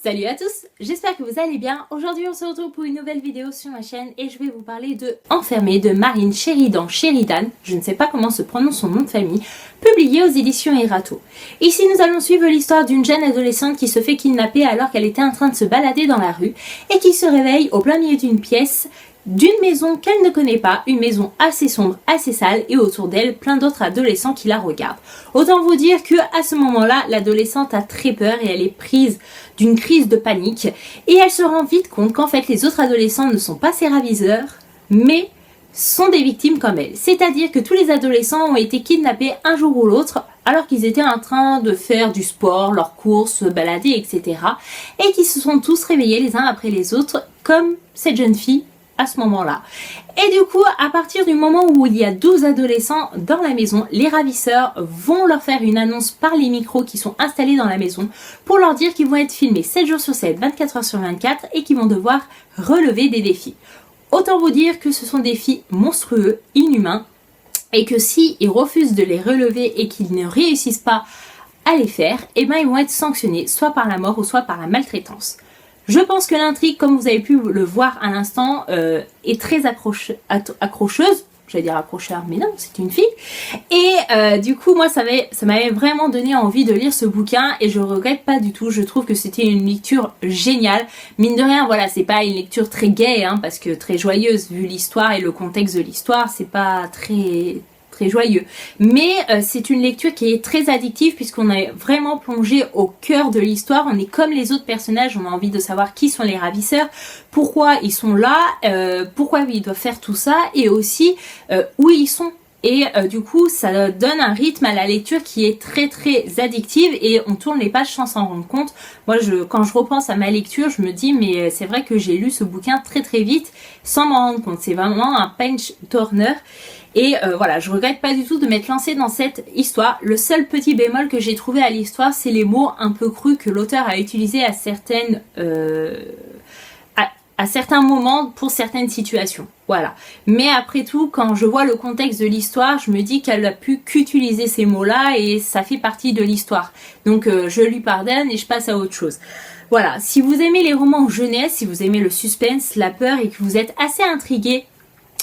Salut à tous, j'espère que vous allez bien. Aujourd'hui on se retrouve pour une nouvelle vidéo sur ma chaîne et je vais vous parler de Enfermé de Marine Sheridan, je ne sais pas comment se prononce son nom de famille, publié aux éditions Erato. Ici nous allons suivre l'histoire d'une jeune adolescente qui se fait kidnapper alors qu'elle était en train de se balader dans la rue et qui se réveille au plein milieu d'une pièce d'une maison qu'elle ne connaît pas, une maison assez sombre, assez sale et autour d'elle plein d'autres adolescents qui la regardent. Autant vous dire que à ce moment-là, l'adolescente a très peur et elle est prise d'une crise de panique et elle se rend vite compte qu'en fait les autres adolescents ne sont pas ses ravisseurs mais sont des victimes comme elle. C'est-à-dire que tous les adolescents ont été kidnappés un jour ou l'autre alors qu'ils étaient en train de faire du sport, leurs courses, se balader, etc. et qui se sont tous réveillés les uns après les autres comme cette jeune fille à ce moment-là. Et du coup, à partir du moment où il y a 12 adolescents dans la maison, les ravisseurs vont leur faire une annonce par les micros qui sont installés dans la maison pour leur dire qu'ils vont être filmés 7 jours sur 7, 24 heures sur 24 et qu'ils vont devoir relever des défis. Autant vous dire que ce sont des défis monstrueux, inhumains, et que si ils refusent de les relever et qu'ils ne réussissent pas à les faire, eh ben ils vont être sanctionnés soit par la mort ou soit par la maltraitance. Je pense que l'intrigue, comme vous avez pu le voir à l'instant, est très accrocheuse. J'allais dire accrocheur, mais non, c'est une fille. Et du coup, moi, ça m'avait vraiment donné envie de lire ce bouquin et je regrette pas du tout. Je trouve que c'était une lecture géniale. Mine de rien, voilà, c'est pas une lecture très gaie, hein, parce que très joyeuse, vu l'histoire et le contexte de l'histoire, c'est pas très joyeux. Mais c'est une lecture qui est très addictive puisqu'on est vraiment plongé au cœur de l'histoire. On est comme les autres personnages, on a envie de savoir qui sont les ravisseurs, pourquoi ils sont là, pourquoi ils doivent faire tout ça et aussi où ils sont. Et du coup, ça donne un rythme à la lecture qui est très addictive et on tourne les pages sans s'en rendre compte. Moi, quand je repense à ma lecture, je me dis mais c'est vrai que j'ai lu ce bouquin très vite sans m'en rendre compte. C'est vraiment un page turner. Et voilà, je regrette pas du tout de m'être lancée dans cette histoire. Le seul petit bémol que j'ai trouvé à l'histoire, c'est les mots un peu crus que l'auteur a utilisés à certains moments pour certaines situations. Voilà. Mais après tout, quand je vois le contexte de l'histoire, je me dis qu'elle a pu qu'utiliser ces mots-là et ça fait partie de l'histoire. Donc je lui pardonne et je passe à autre chose. Voilà. Si vous aimez les romans jeunesse, si vous aimez le suspense, la peur et que vous êtes assez intrigué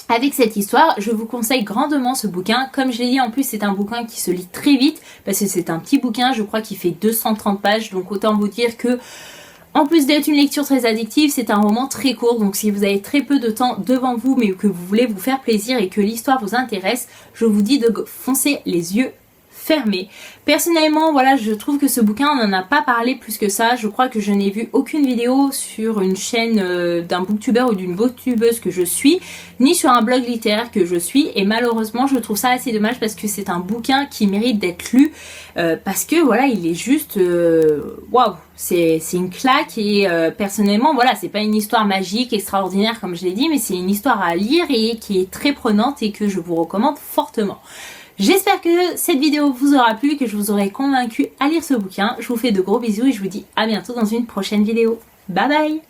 avec cette histoire, je vous conseille grandement ce bouquin. Comme je l'ai dit, en plus c'est un bouquin qui se lit très vite parce que c'est un petit bouquin, je crois qu'il fait 230 pages, donc autant vous dire que en plus d'être une lecture très addictive, c'est un roman très court, donc si vous avez très peu de temps devant vous mais que vous voulez vous faire plaisir et que l'histoire vous intéresse, je vous dis de foncer les yeux fermé. Personnellement, voilà, je trouve que ce bouquin, on n'en a pas parlé plus que ça. Je crois que je n'ai vu aucune vidéo sur une chaîne d'un booktuber ou d'une booktubeuse que je suis, ni sur un blog littéraire que je suis. Et malheureusement, je trouve ça assez dommage parce que c'est un bouquin qui mérite d'être lu. Parce que voilà, il est juste waouh, c'est une claque et personnellement, voilà, c'est pas une histoire magique, extraordinaire comme je l'ai dit, mais c'est une histoire à lire et qui est très prenante et que je vous recommande fortement. J'espère que cette vidéo vous aura plu et que je vous aurai convaincu à lire ce bouquin. Je vous fais de gros bisous et je vous dis à bientôt dans une prochaine vidéo. Bye bye!